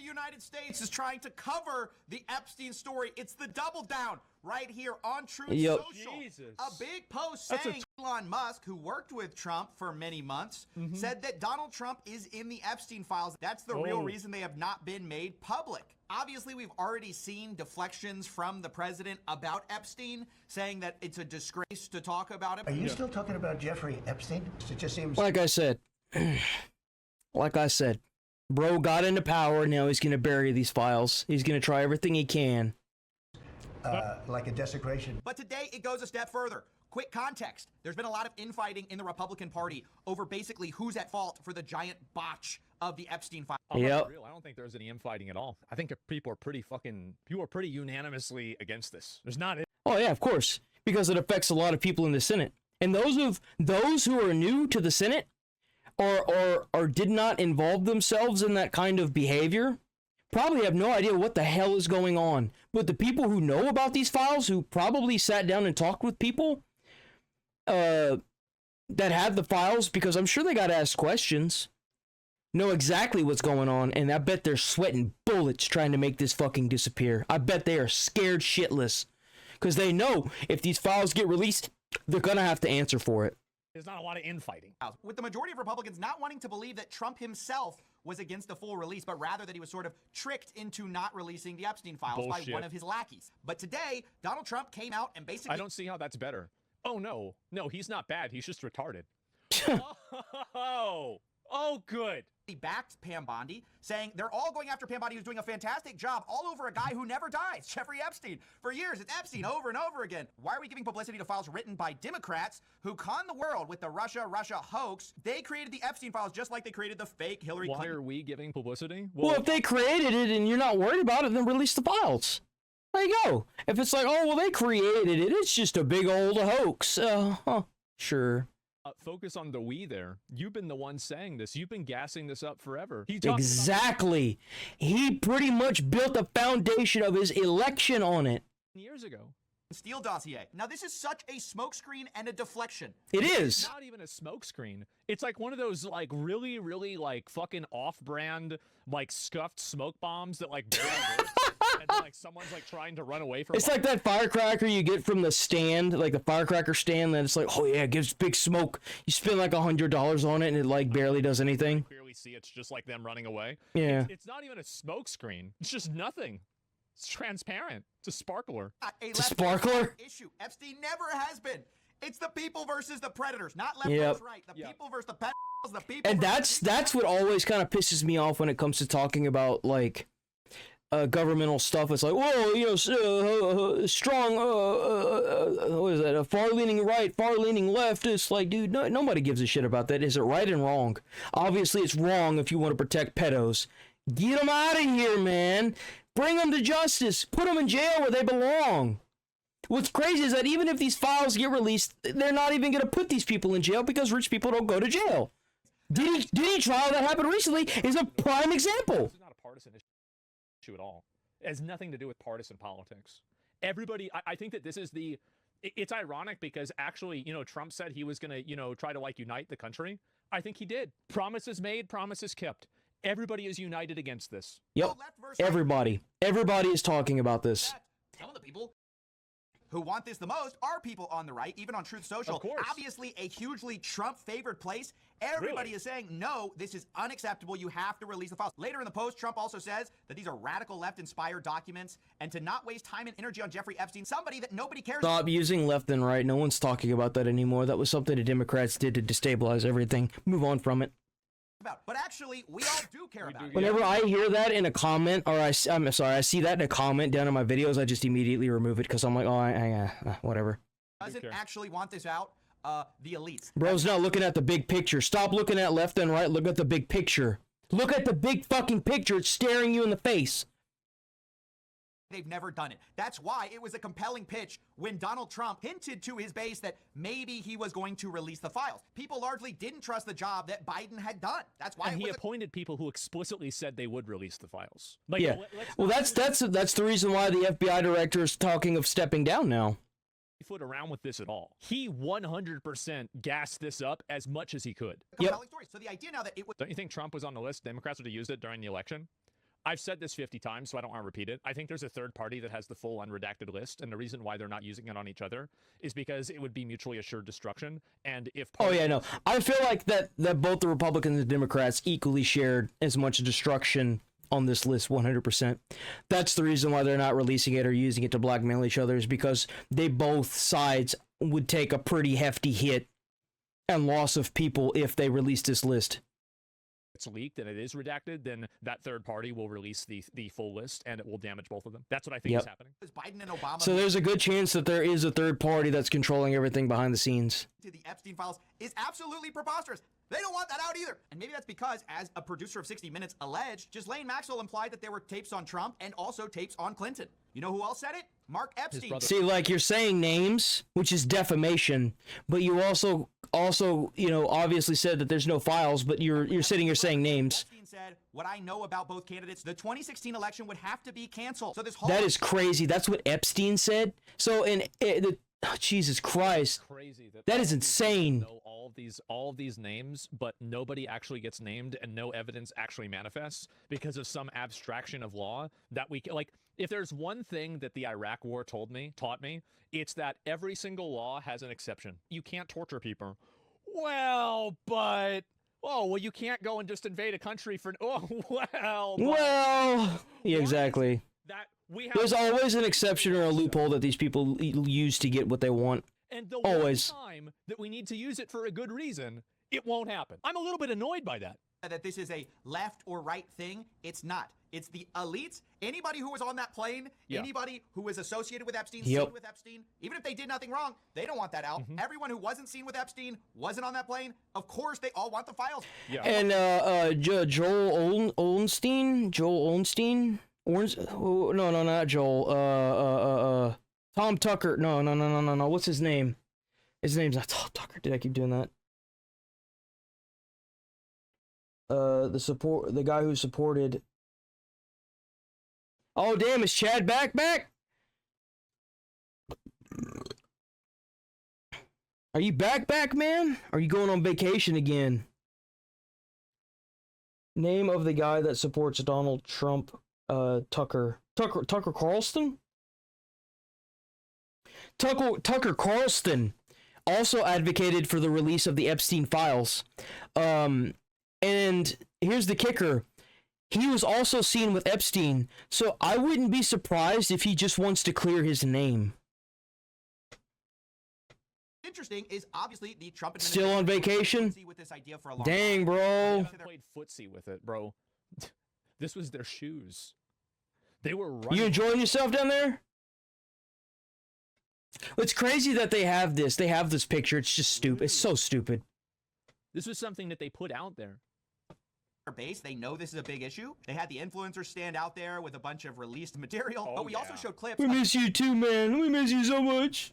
United States is trying to cover the Epstein story. It's the double down right here on Truth Social. Jesus. A big post saying Elon Musk, who worked with Trump for many months, said that Donald Trump is in the Epstein files. That's the real reason they have not been made public. Obviously, we've already seen deflections from the president about Epstein, saying that it's a disgrace to talk about it. Are you still talking about Jeffrey Epstein? It just seems like I said, bro got into power. Now he's going to bury these files. He's going to try everything he can. like a desecration. But today it goes a step further. Quick context. There's been a lot of infighting in the Republican Party over basically who's at fault for the giant botch of the Epstein file. Yep. I don't think there's any infighting at all. I think people are pretty unanimously against this. There's not. Oh yeah, of course, because it affects a lot of people in the Senate. And those who are new to the Senate or did not involve themselves in that kind of behavior probably have no idea what the hell is going on. But the people who know about these files, who probably sat down and talked with people that have the files, because I'm sure they got asked questions, know exactly what's going on, and I bet they're sweating bullets trying to make this fucking disappear. I bet they are scared shitless, because they know if these files get released, they're gonna have to answer for it. There's not a lot of infighting. With the majority of Republicans not wanting to believe that Trump himself was against the full release, but rather that he was sort of tricked into not releasing the Epstein files by one of his lackeys. But today, Donald Trump came out and basically... I don't see how that's better. Oh, no. No, he's not bad. He's just retarded. Oh, good. He backed Pam Bondi, saying they're all going after Pam Bondi, who's doing a fantastic job all over a guy who never dies, Jeffrey Epstein. For years, it's Epstein over and over again. Why are we giving publicity to files written by Democrats who conned the world with the Russia hoax? They created the Epstein files just like they created the fake Hillary Clinton. Why are we giving publicity? Well, if they created it and you're not worried about it, then release the files. There you go. If it's like, oh, well, they created it, it's just a big old hoax. Sure. Focus on the we there. You've been the one saying this. You've been gassing this up forever. Exactly. He pretty much built the foundation of his election on it. Years ago. Steele dossier. Now, this is such a smokescreen and a deflection. It is. It's not even a smokescreen. It's like one of those, like, really, really, like, fucking off-brand, like, scuffed smoke bombs that, like, barely works. And then, like, someone's, like, trying to run away from it. It's like that firecracker you get from the stand, like the firecracker stand, that it's like, oh yeah, it gives big smoke. You spend like $100 on it and it, like, barely does anything. You clearly see it's just like them running away. Yeah. It's not even a smokescreen. It's just nothing. It's transparent. It's a sparkler. It's a sparkler? Issue. Epstein never has been. It's the people versus the predators, not left versus right. The people versus the pedophiles, the people. And that's what always kind of pisses me off when it comes to talking about, like, governmental stuff. It's like, whoa, you know, strong, what is that, a far-leaning right, far-leaning left. It's like, dude, nobody gives a shit about that. Is it right and wrong? Obviously, it's wrong if you want to protect pedos. Get them out of here, man. Bring them to justice. Put them in jail where they belong. What's crazy is that even if these files get released, they're not even going to put these people in jail because rich people don't go to jail. DD trial that happened recently is a prime example. This is not a partisan issue at all. It has nothing to do with partisan politics. Everybody, I think that this is it's ironic because actually, you know, Trump said he was going to, you know, try to, like, unite the country. I think he did. Promises made, promises kept. Everybody is united against this. Yep. Everybody is talking about this. Some of the people who want this the most are people on the right, even on Truth Social. Of course. Obviously a hugely Trump-favored place. Everybody is saying, no, this is unacceptable. You have to release the files. Later in the post, Trump also says that these are radical left-inspired documents and to not waste time and energy on Jeffrey Epstein, somebody that nobody cares about. Stop using left and right. No one's talking about that anymore. That was something the Democrats did to destabilize everything. Move on from it. But actually, we all do care about it. Whenever I hear that in a comment, or I see that in a comment down in my videos, I just immediately remove it because I'm like, oh, whatever. Doesn't actually want this out. The elites. Bro's not looking at the big picture. Stop looking at left and right. Look at the big picture. Look at the big fucking picture. It's staring you in the face. They've never done it. That's why it was a compelling pitch when Donald Trump hinted to his base that maybe he was going to release the files. People largely didn't trust the job that Biden had done. That's why he appointed people who explicitly said they would release the files. Like, yeah. Well, that's the reason why the FBI director is talking of stepping down now. Foot around with this at all. He 100% gassed this up as much as he could. Compelling story. So the idea now that it was... Don't you think Trump was on the list? Democrats would have used it during the election. I've said this 50 times, so I don't want to repeat it. I think there's a third party that has the full unredacted list, and the reason why they're not using it on each other is because it would be mutually assured destruction. And if Oh yeah, no, I feel like that both the Republicans and Democrats equally shared as much destruction on this list, 100%. That's the reason why they're not releasing it or using it to blackmail each other, is because they both sides would take a pretty hefty hit and loss of people if they released this list. it's leaked and it is redacted, then that third party will release the full list and it will damage both of them. That's what I think is happening. Biden and Obama. So there's a good chance that there is a third party that's controlling everything behind the scenes. To the Epstein files is absolutely preposterous. They don't want that out either. And maybe that's because, as a producer of 60 Minutes alleged, Ghislaine Maxwell implied that there were tapes on Trump and also tapes on Clinton. You know who else said it? Mark Epstein. See, like, you're saying names, which is defamation, but you also, you know, obviously said that there's no files, but you're sitting here saying names. Epstein said, what I know about both candidates, the 2016 election would have to be canceled. So this whole— That is crazy. That's what Epstein said. So, Jesus Christ. Crazy that is insane. Know all of these names, but nobody actually gets named and no evidence actually manifests because of some abstraction of law that we like. If there's one thing that the Iraq War taught me, it's that every single law has an exception. You can't torture people. Well, you can't go and just invade a country for yeah, exactly. That there's always an exception or a loophole that these people use to get what they want. And the always one time that we need to use it for a good reason, it won't happen. I'm a little bit annoyed by that. That this is a left or right thing. It's not. It's the elites. Anybody who was on that plane, anybody who was associated with Epstein, seen with Epstein, even if they did nothing wrong, they don't want that out. Everyone who wasn't seen with Epstein, wasn't on that plane, of course they all want the files. Yeah. And Joel Olstein? No, not Joel. Tom Tucker. No. What's his name? His name's not Tom Tucker. Did I keep doing that? The guy who supported. Oh damn! Is Chad back? Are you back, man? Are you going on vacation again? Name of the guy that supports Donald Trump. Tucker Carlson? Tucker Carlson also advocated for the release of the Epstein files. And here's the kicker. He was also seen with Epstein, so I wouldn't be surprised if he just wants to clear his name. Interesting is obviously the Trump still on vacation? With this idea for a long Dang, time. bro. They played footsie with it, bro. This was their shoes. They were running. You enjoying yourself down there? It's crazy that they have this. They have this picture. It's just stupid. It's so stupid. This was something that they put out there. Base, they know this is a big issue. They had the influencers stand out there with a bunch of released material, but we also showed clips. We miss you too, man. We miss you so much.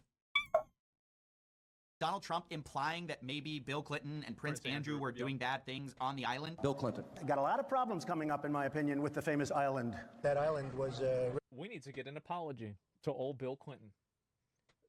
Donald Trump implying that maybe Bill Clinton and Prince Andrew were doing bad things on the island. Bill Clinton. Got a lot of problems coming up, in my opinion, with the famous island. That island was... We need to get an apology to old Bill Clinton.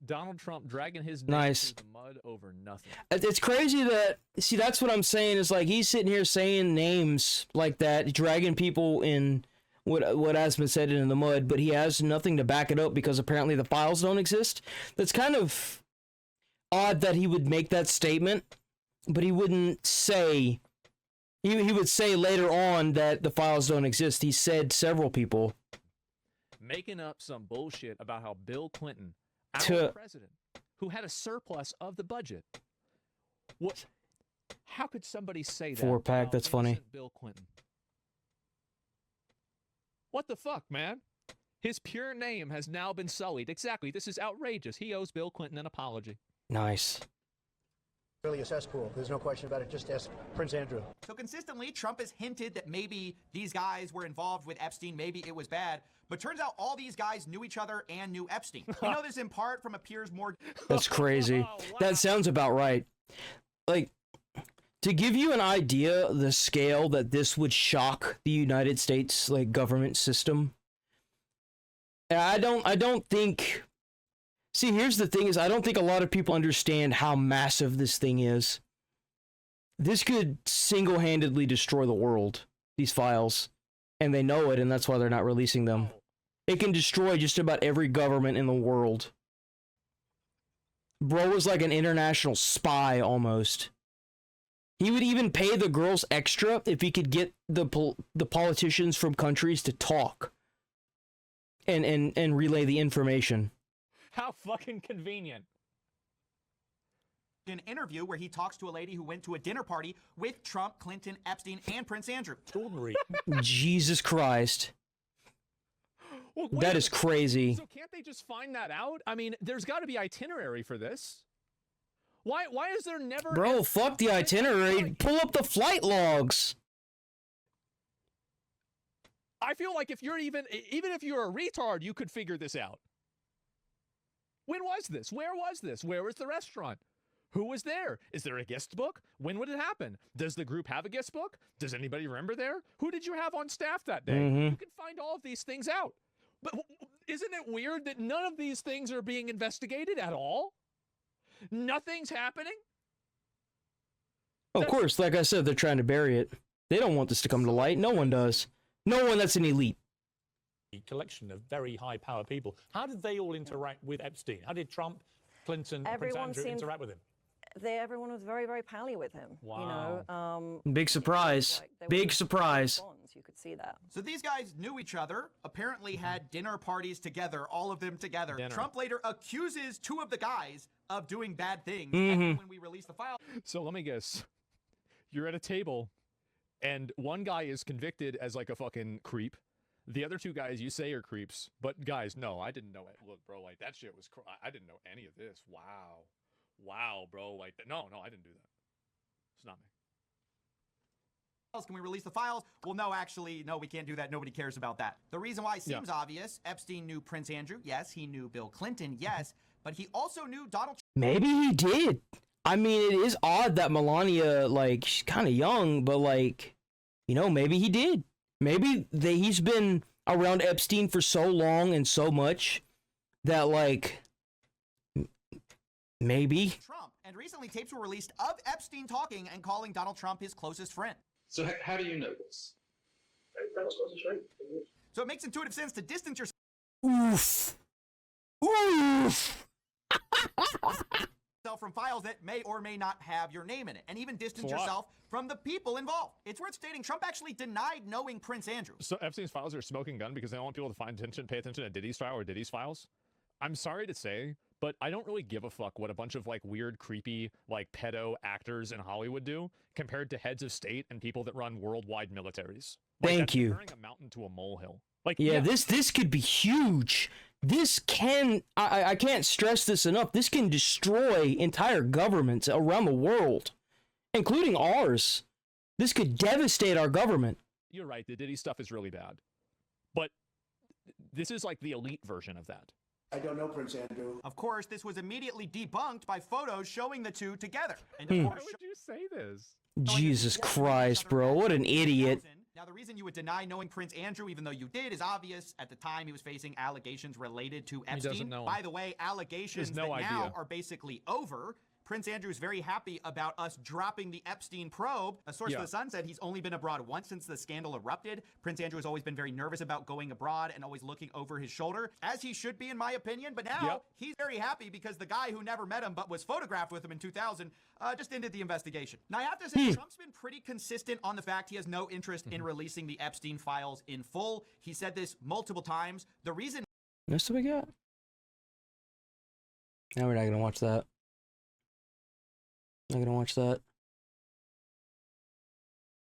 Donald Trump dragging his name through the mud over nothing. It's crazy that, see, that's what I'm saying, is like he's sitting here saying names like that, dragging people in what has been said in the mud, but he has nothing to back it up because apparently the files don't exist. That's kind of odd that he would make that statement, but he wouldn't say, he would say later on that the files don't exist. He said several people. Making up some bullshit about how Bill Clinton, our president, who had a surplus of the budget. What? How could somebody say that? 4-pack, that's funny. Bill Clinton. What the fuck, man? His pure name has now been sullied. Exactly. This is outrageous. He owes Bill Clinton an apology. Nice. Really a cesspool. There's no question about it. Just ask Prince Andrew. So consistently, Trump has hinted that maybe these guys were involved with Epstein. Maybe it was bad. But turns out all these guys knew each other and knew Epstein. We know this in part from a Piers Morgan. That's crazy. Wow. That sounds about right. Like, to give you an idea the scale that this would shock the United States like government system. I don't think. See, here's the thing is I don't think a lot of people understand how massive this thing is. This could single-handedly destroy the world, these files. and they know it, and that's why they're not releasing them. It can destroy just about every government in the world. Bro was like an international spy almost. He would even pay the girls extra if he could get the politicians from countries to talk and relay the information. How fucking convenient. An interview where he talks to a lady who went to a dinner party with Trump, Clinton, Epstein, and Prince Andrew. Extraordinary. Jesus Christ. Well, That is crazy. So can't they just find that out? I mean, there's got to be itinerary for this. Why is there never... Bro, fuck the itinerary. Pull up the flight logs. I feel like if you're even if you're a retard, you could figure this out. When was this? Where was this? Where was the restaurant? Who was there? Is there a guest book? When would it happen? Does the group have a guest book? Does anybody remember there? Who did you have on staff that day? You can find all of these things out. But isn't it weird that none of these things are being investigated at all? Nothing's happening? Of course, like I said, they're trying to bury it. They don't want this to come to light. No one does. No one that's an elite. Collection of very high-power people. How did they all interact with Epstein? How did Trump, Clinton, Prince Andrew interact with him? Everyone was very, very pally with him. Wow. You know, Big surprise. Big surprise. You could see that. So these guys knew each other, apparently had dinner parties together, all of them together. Trump later accuses two of the guys of doing bad things. And when we release the file. So let me guess. You're at a table, and one guy is convicted as like a fucking creep. The other two guys you say are creeps. But guys, no, I didn't know it. Look, bro, like that shit was... I didn't know any of this. Wow. Wow, bro. Like, no, I didn't do that. It's not me. Can we release the files? Well, no, actually, no, we can't do that. Nobody cares about that. The reason why seems obvious. Epstein knew Prince Andrew. Yes, he knew Bill Clinton. Yes, but he also knew Donald Trump. Maybe he did. I mean, it is odd that Melania, like, she's kind of young, but, like, you know, maybe he did. Maybe he's been around Epstein for so long and so much that, like, maybe. Trump. And recently, tapes were released of Epstein talking and calling Donald Trump his closest friend. So how do you know this? So it makes intuitive sense to distance yourself Oof. Oof. from files that may or may not have your name in it, and even distance yourself from the people involved. It's worth stating Trump actually denied knowing Prince Andrew. So Epstein's files are a smoking gun because they don't want people to pay attention to Diddy's file or Diddy's files? I'm sorry to say, but I don't really give a fuck what a bunch of like weird, creepy, like pedo actors in Hollywood do compared to heads of state and people that run worldwide militaries. Like, Thank you. Turning a mountain to a molehill. Like, yeah, this could be huge. This can, I can't stress this enough. This can destroy entire governments around the world, including ours. This could devastate our government. You're right. The Diddy stuff is really bad, but this is like the elite version of that. I don't know Prince Andrew. Of course, this was immediately debunked by photos showing the two together. And Why would you say this? Jesus Christ, bro. What an idiot. Now, the reason you would deny knowing Prince Andrew, even though you did, is obvious. At the time, he was facing allegations related to Epstein. He doesn't know him. By the way, allegations that now are basically over. Prince Andrew is very happy about us dropping the Epstein probe. A source for The Sun said he's only been abroad once since the scandal erupted. Prince Andrew has always been very nervous about going abroad and always looking over his shoulder, as he should be in my opinion. But now he's very happy because the guy who never met him but was photographed with him in 2000 just ended the investigation. Now, I have to say, Trump's been pretty consistent on the fact he has no interest in releasing the Epstein files in full. He said this multiple times. The reason... That's what we got. Now we're not going to watch that. Not gonna watch that.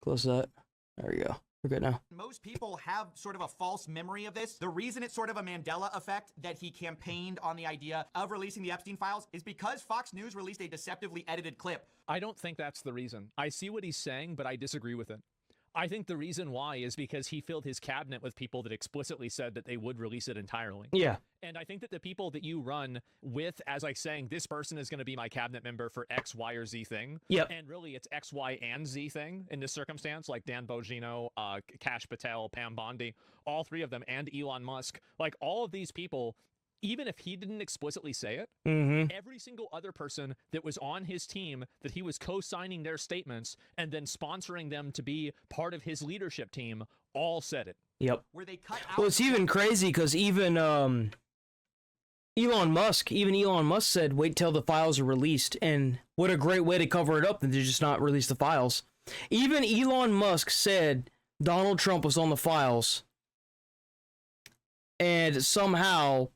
Close that. There we go. We're good now. Most people have sort of a false memory of this. The reason it's sort of a Mandela effect that he campaigned on the idea of releasing the Epstein files is because Fox News released a deceptively edited clip. I don't think that's the reason. I see what he's saying, but I disagree with it. I think the reason why is because he filled his cabinet with people that explicitly said that they would release it entirely. Yeah. And I think that the people that you run with as like saying this person is going to be my cabinet member for X, Y, or Z thing. Yep. And really it's X, Y, and Z thing in this circumstance, like Dan Bongino, Kash Patel, Pam Bondi, all three of them, and Elon Musk. Like all of these people, even if he didn't explicitly say it, every single other person that was on his team that he was co-signing their statements and then sponsoring them to be part of his leadership team all said it. Yep. Where they cut out. Well, it's even crazy because even Elon Musk said, wait till the files are released. And what a great way to cover it up than to just not release the files. Even Elon Musk said Donald Trump was on the files. And somehow,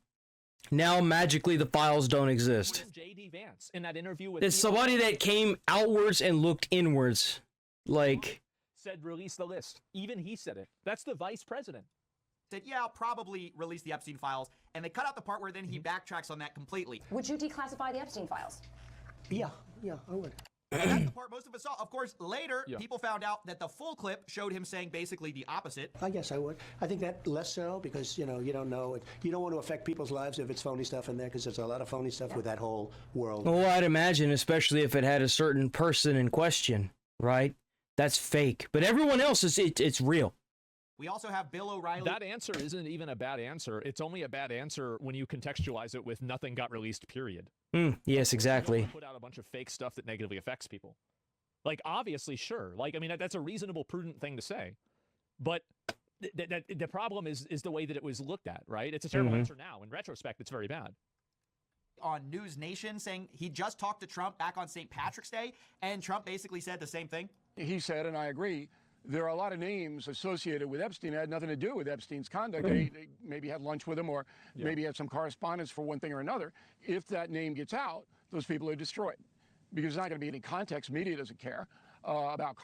now magically the files don't exist. J.D. Vance in that interview with It's somebody that came outwards and looked inwards. Like, said release the list. Even he said it. That's the vice president. Said, yeah, I'll probably release the Epstein files. And they cut out the part where then he backtracks on that completely. Would you declassify the Epstein files? Yeah, I would. And that's the part most of us saw. Of course, later, people found out that the full clip showed him saying basically the opposite. I guess I would. I think that less so because, you don't know. You don't want to affect people's lives if it's phony stuff in there because there's a lot of phony stuff with that whole world. well, I'd imagine, especially if it had a certain person in question, right? That's fake. But everyone else, it's real. We also have Bill O'Reilly. That answer isn't even a bad answer. It's only a bad answer when you contextualize it with nothing got released, period. Yes, exactly. You don't put out a bunch of fake stuff that negatively affects people. Like, obviously, sure. Like, I mean, that's a reasonable, prudent thing to say. But the problem is the way that it was looked at, right? It's a terrible answer now. In retrospect, it's very bad. On News Nation saying he just talked to Trump back on St. Patrick's Day, and Trump basically said the same thing. He said, and I agree, there are a lot of names associated with Epstein that had nothing to do with Epstein's conduct. They maybe had lunch with him or maybe had some correspondence for one thing or another. If that name gets out, those people are destroyed because there's not going to be any context. Media doesn't care about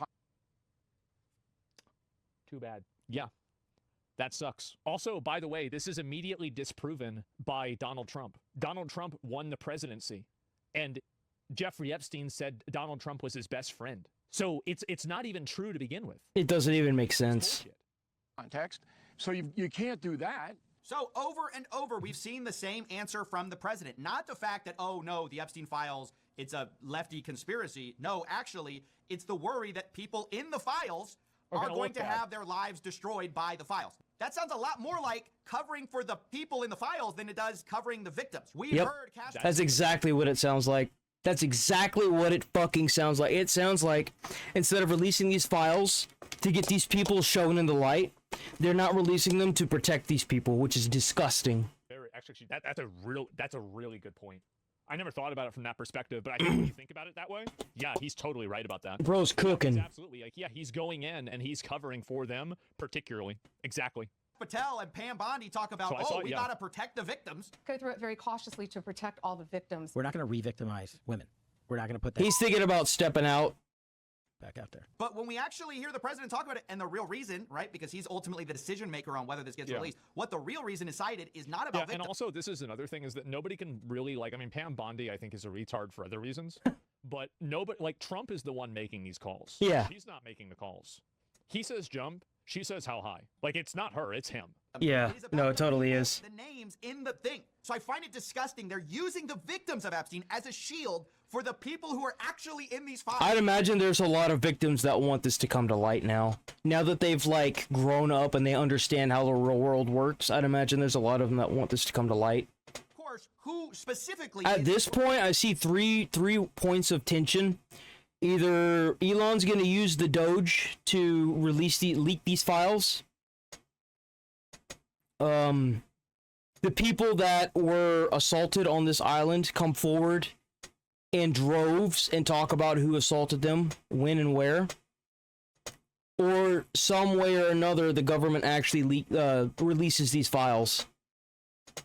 Too bad. Yeah, that sucks. Also, by the way, this is immediately disproven by Donald Trump. Donald Trump won the presidency, and Jeffrey Epstein said Donald Trump was his best friend. So it's not even true to begin with. It doesn't even make sense. context. So you can't do that. So over and over, we've seen the same answer from the president. Not the fact that, oh, no, the Epstein files, it's a lefty conspiracy. No, actually, it's the worry that people in the files are going to have their lives destroyed by the files. That sounds a lot more like covering for the people in the files than it does covering the victims. We've heard Castro. That's exactly what it sounds like. That's exactly what it fucking sounds like. It sounds like instead of releasing these files to get these people shown in the light, they're not releasing them to protect these people, which is disgusting. Actually, that's a really good point. I never thought about it from that perspective, but I think when you think about it that way, yeah, he's totally right about that. Bro's cooking. He's absolutely. Like, yeah, he's going in and he's covering for them particularly. Exactly. Patel and Pam Bondi talk about, we got to protect the victims. Go through it very cautiously to protect all the victims. We're not going to re-victimize women. We're not going to put that. He's thinking about stepping out. Back out there. But when we actually hear the president talk about it, and the real reason, right, because he's ultimately the decision maker on whether this gets released, what the real reason is cited is not about victims. And also, this is another thing, is that nobody can really, like, I mean, Pam Bondi, I think, is a retard for other reasons, but nobody, like, Trump is the one making these calls. Yeah. She's not making the calls. He says jump, she says how high. Like, it's not her, it's him. Yeah, no, it totally is. The names in the thing. So I find it disgusting. They're using the victims of Epstein as a shield for the people who are actually in these files. I'd imagine there's a lot of victims that want this to come to light now. Now that they've, like, grown up and they understand how the real world works, I'd imagine there's a lot of them that want this to come to light. Of course, who specifically... At this point, I see three points of tension. Either Elon's going to use the Doge to leak these files. The people that were assaulted on this island come forward in droves and talk about who assaulted them, when and where. Or some way or another, the government actually releases these files.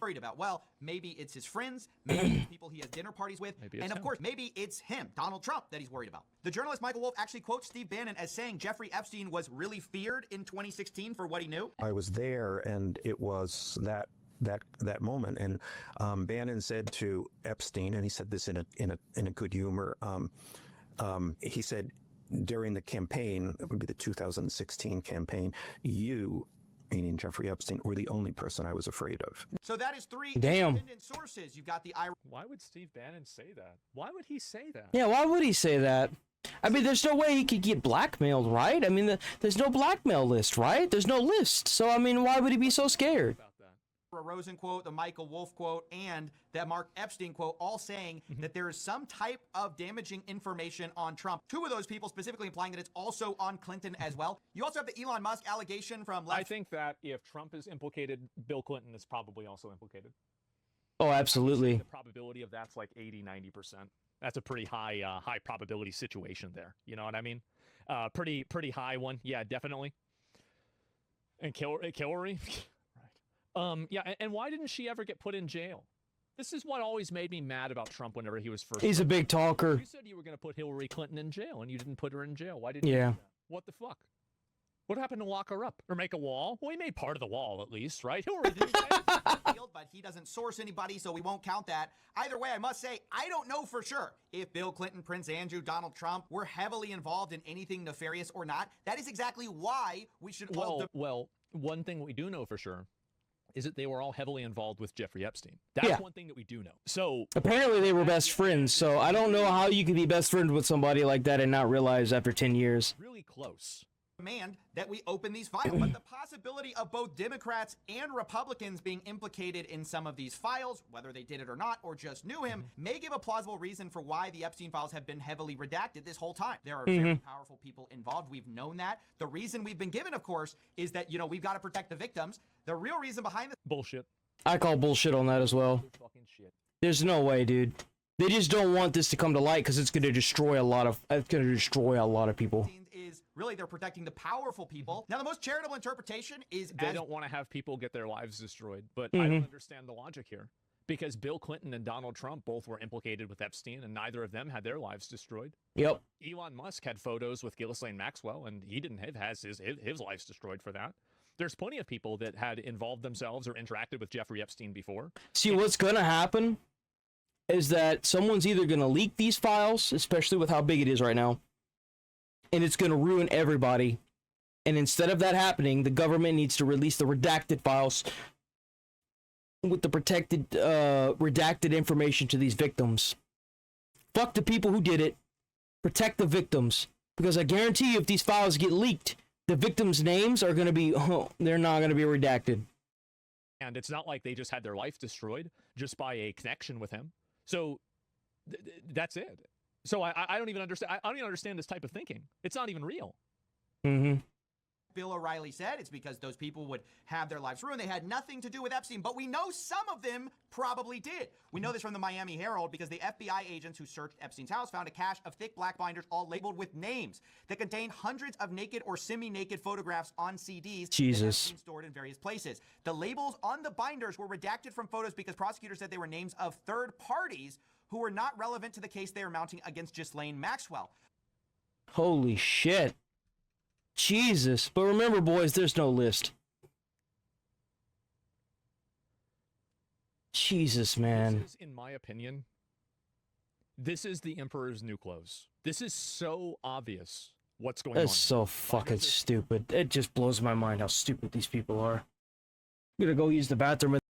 Worried about, well, maybe it's his friends, maybe it's people he has dinner parties with, and of course, maybe it's him, Donald Trump, that he's worried about. The journalist Michael Wolff actually quotes Steve Bannon as saying Jeffrey Epstein was really feared in 2016 for what he knew. I was there, and it was that moment, and Bannon said to Epstein, and he said this in a good humor. He said during the campaign, it would be the 2016 campaign, you, meaning Jeffrey Epstein, were the only person I was afraid of. So that is three Damn. independent sources. You've got the Why would Steve Bannon say that? Why would he say that? Yeah, why would he say that? I mean, there's no way he could get blackmailed, right? I mean, there's no blackmail list, right? There's no list. So, I mean, why would he be so scared? Rosen quote, the Michael Wolff quote, and that Mark Epstein quote, all saying that there is some type of damaging information on Trump. Two of those people specifically implying that it's also on Clinton as well. You also have the Elon Musk allegation from left. I think that if Trump is implicated, Bill Clinton is probably also implicated. Oh, absolutely. The probability of that's like 80-90%. That's a pretty high high probability situation there. You know what I mean? Pretty high one. Yeah, definitely. And Hillary? Right. Yeah, and why didn't she ever get put in jail? This is what always made me mad about Trump whenever he was first. He's a big talker. You said you were going to put Hillary Clinton in jail, and you didn't put her in jail. Why didn't you do that? What the fuck? What happened to lock her up? Or make a wall? Well, he made part of the wall, at least, right? Hillary didn't but he doesn't source anybody, so we won't count that. Either way, I must say, I don't know for sure if Bill Clinton, Prince Andrew, Donald Trump were heavily involved in anything nefarious or not. That is exactly why we should hold Well, one thing we do know for sure is that they were all heavily involved with Jeffrey Epstein. That's one thing that we do know. So apparently they were best friends, so I don't know how you can be best friends with somebody like that and not realize after 10 years. Really close. Demand that we open these files, but the possibility of both Democrats and Republicans being implicated in some of these files, whether they did it or not, or just knew him, may give a plausible reason for why the Epstein files have been heavily redacted this whole time. There are very powerful people involved. We've known that. The reason we've been given, of course, is that, you know, we've got to protect the victims. The real reason behind this bullshit. I call bullshit on that as well. Fucking shit. There's no way, dude. They just don't want this to come to light because it's going to destroy a lot of people. Is really they're protecting the powerful people. Now, the most charitable interpretation is they don't want to have people get their lives destroyed, but I don't understand the logic here because Bill Clinton and Donald Trump both were implicated with Epstein, and neither of them had their lives destroyed. Yep. Elon Musk had photos with Ghislaine Maxwell, and he didn't have his lives destroyed for that. There's plenty of people that had involved themselves or interacted with Jeffrey Epstein before. See, what's going to happen is that someone's either going to leak these files, especially with how big it is right now, and it's going to ruin everybody. And instead of that happening, the government needs to release the redacted files with the protected, redacted information to these victims. Fuck the people who did it. Protect the victims. Because I guarantee you, if these files get leaked, the victims' names are going to be, they're not going to be redacted. And it's not like they just had their life destroyed just by a connection with him. So that's it. So I don't even understand. I don't even understand this type of thinking. It's not even real. Bill O'Reilly said it's because those people would have their lives ruined. They had nothing to do with Epstein, but we know some of them probably did. We know this from the Miami Herald because the FBI agents who searched Epstein's house found a cache of thick black binders all labeled with names that contained hundreds of naked or semi-naked photographs on CDs that have been stored in various places. The labels on the binders were redacted from photos because prosecutors said they were names of third parties who were not relevant to the case they are mounting against Ghislaine Maxwell. Holy shit. Jesus. But remember, boys, there's no list. Jesus, man. This is, in my opinion, this is the Emperor's new clothes. This is so obvious what's going on. That's so fucking stupid. It just blows my mind how stupid these people are. I'm gonna go use the bathroom.